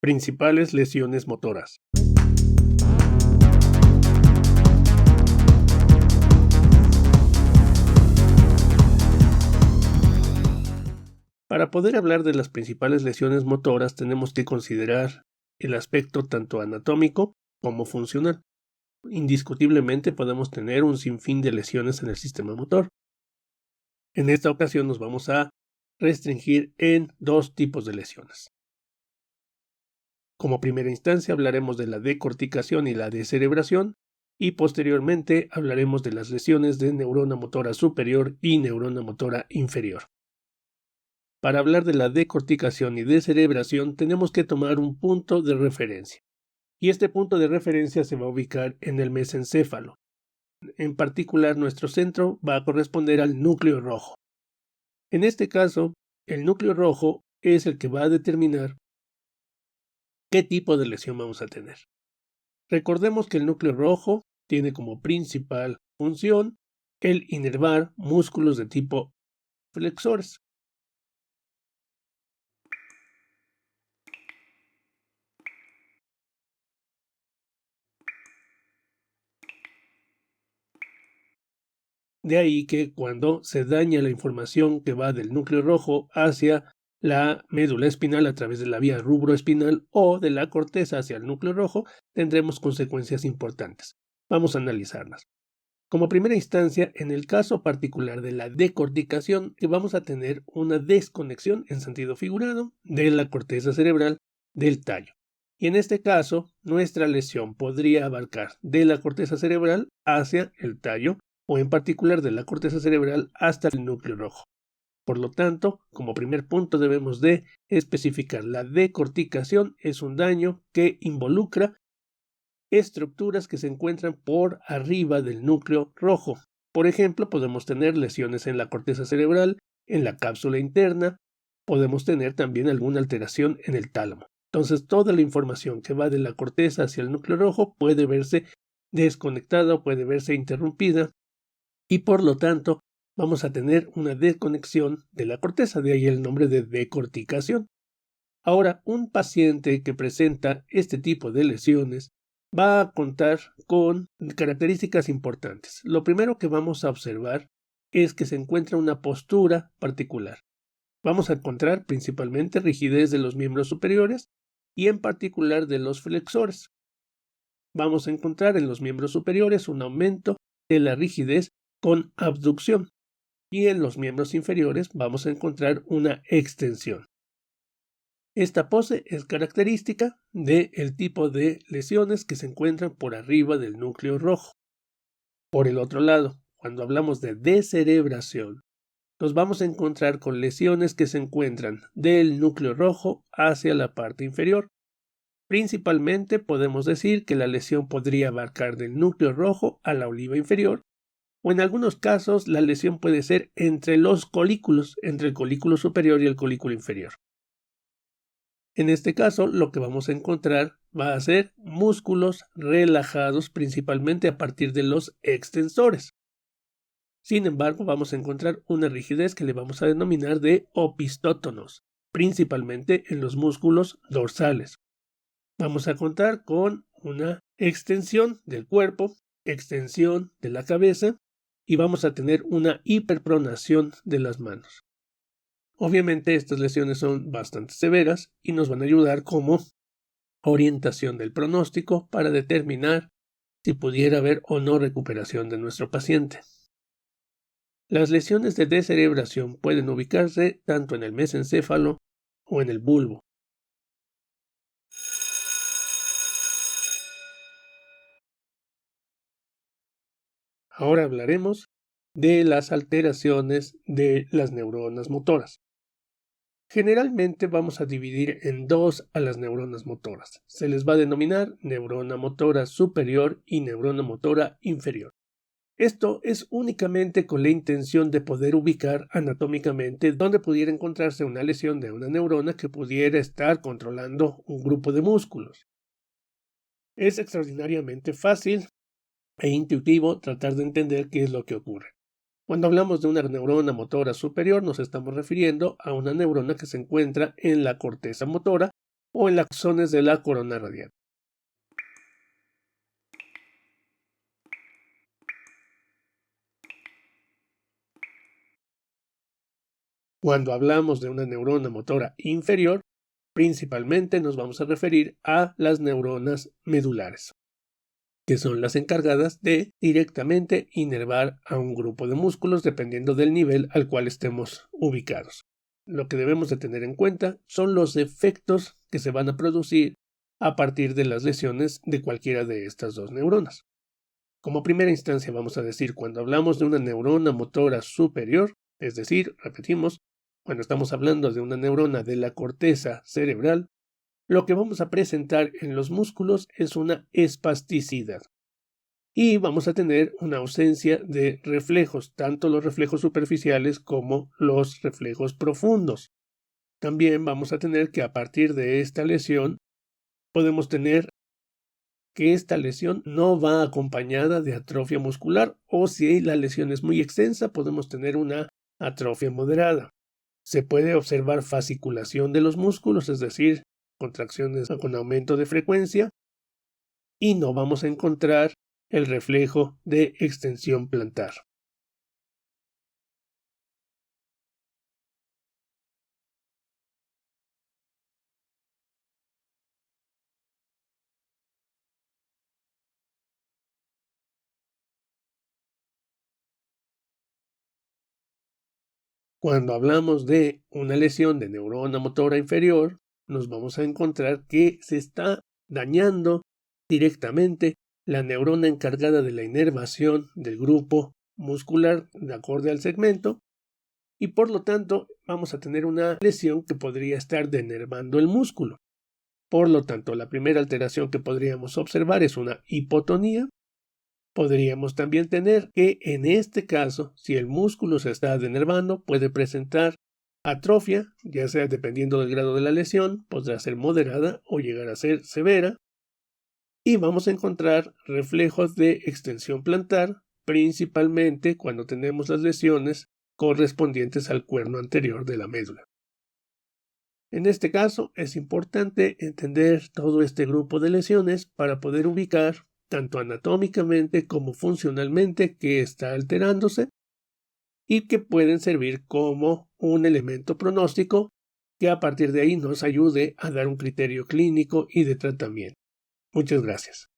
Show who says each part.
Speaker 1: Principales lesiones motoras. Para poder hablar de las principales lesiones motoras tenemos que considerar el aspecto tanto anatómico como funcional. Indiscutiblemente podemos tener un sinfín de lesiones en el sistema motor. En esta ocasión nos vamos a restringir en dos tipos de lesiones. Como primera instancia hablaremos de la decorticación y la descerebración y posteriormente hablaremos de las lesiones de neurona motora superior y neurona motora inferior. Para hablar de la decorticación y descerebración tenemos que tomar un punto de referencia y este punto de referencia se va a ubicar en el mesencéfalo. En particular nuestro centro va a corresponder al núcleo rojo. En este caso, el núcleo rojo es el que va a determinar qué tipo de lesión vamos a tener. Recordemos que el núcleo rojo tiene como principal función el inervar músculos de tipo flexores. De ahí que cuando se daña la información que va del núcleo rojo hacia la médula espinal a través de la vía rubroespinal o de la corteza hacia el núcleo rojo, tendremos consecuencias importantes. Vamos a analizarlas. Como primera instancia, en el caso particular de la decorticación, vamos a tener una desconexión en sentido figurado de la corteza cerebral del tallo. Y en este caso, nuestra lesión podría abarcar de la corteza cerebral hacia el tallo o en particular de la corteza cerebral hasta el núcleo rojo. Por lo tanto, como primer punto debemos de especificar la decorticación es un daño que involucra estructuras que se encuentran por arriba del núcleo rojo. Por ejemplo, podemos tener lesiones en la corteza cerebral, en la cápsula interna, podemos tener también alguna alteración en el tálamo. Entonces, toda la información que va de la corteza hacia el núcleo rojo puede verse desconectada o puede verse interrumpida y por lo tanto vamos a tener una desconexión de la corteza, de ahí el nombre de decorticación. Ahora, un paciente que presenta este tipo de lesiones va a contar con características importantes. Lo primero que vamos a observar es que se encuentra una postura particular. Vamos a encontrar principalmente rigidez de los miembros superiores y en particular de los flexores. Vamos a encontrar en los miembros superiores un aumento de la rigidez con abducción y en los miembros inferiores vamos a encontrar una extensión. Esta pose es característica del tipo de lesiones que se encuentran por arriba del núcleo rojo. Por el otro lado, cuando hablamos de descerebración, nos vamos a encontrar con lesiones que se encuentran del núcleo rojo hacia la parte inferior. Principalmente podemos decir que la lesión podría abarcar del núcleo rojo a la oliva inferior o en algunos casos la lesión puede ser entre los colículos, entre el colículo superior y el colículo inferior. En este caso, lo que vamos a encontrar va a ser músculos relajados principalmente a partir de los extensores. Sin embargo, vamos a encontrar una rigidez que le vamos a denominar de opistótonos, principalmente en los músculos dorsales. Vamos a contar con una extensión del cuerpo, extensión de la cabeza y vamos a tener una hiperpronación de las manos. Obviamente estas lesiones son bastante severas y nos van a ayudar como orientación del pronóstico para determinar si pudiera haber o no recuperación de nuestro paciente. Las lesiones de descerebración pueden ubicarse tanto en el mesencéfalo o en el bulbo. Ahora hablaremos de las alteraciones de las neuronas motoras. Generalmente vamos a dividir en dos a las neuronas motoras. Se les va a denominar neurona motora superior y neurona motora inferior. Esto es únicamente con la intención de poder ubicar anatómicamente dónde pudiera encontrarse una lesión de una neurona que pudiera estar controlando un grupo de músculos. Es extraordinariamente fácil e intuitivo tratar de entender qué es lo que ocurre. Cuando hablamos de una neurona motora superior nos estamos refiriendo a una neurona que se encuentra en la corteza motora o en las axones de la corona radial. Cuando hablamos de una neurona motora inferior, principalmente nos vamos a referir a las neuronas medulares, que son las encargadas de directamente inervar a un grupo de músculos dependiendo del nivel al cual estemos ubicados. Lo que debemos de tener en cuenta son los efectos que se van a producir a partir de las lesiones de cualquiera de estas dos neuronas. Como primera instancia vamos a decir, cuando hablamos de una neurona motora superior, es decir, repetimos, cuando estamos hablando de una neurona de la corteza cerebral, lo que vamos a presentar en los músculos es una espasticidad. Y vamos a tener una ausencia de reflejos, tanto los reflejos superficiales como los reflejos profundos. También vamos a tener que a partir de esta lesión, podemos tener que esta lesión no va acompañada de atrofia muscular, o si la lesión es muy extensa, podemos tener una atrofia moderada. Se puede observar fasciculación de los músculos, es decir, contracciones con aumento de frecuencia, y no vamos a encontrar el reflejo de extensión plantar. Cuando hablamos de una lesión de neurona motora inferior, nos vamos a encontrar que se está dañando directamente la neurona encargada de la inervación del grupo muscular de acorde al segmento, y por lo tanto vamos a tener una lesión que podría estar denervando el músculo. Por lo tanto, la primera alteración que podríamos observar es una hipotonía. Podríamos también tener que en este caso, si el músculo se está denervando, puede presentar atrofia, ya sea dependiendo del grado de la lesión, podrá ser moderada o llegar a ser severa. Y vamos a encontrar reflejos de extensión plantar, principalmente cuando tenemos las lesiones correspondientes al cuerno anterior de la médula. En este caso, es importante entender todo este grupo de lesiones para poder ubicar tanto anatómicamente como funcionalmente qué está alterándose y que pueden servir como un elemento pronóstico que a partir de ahí nos ayude a dar un criterio clínico y de tratamiento. Muchas gracias.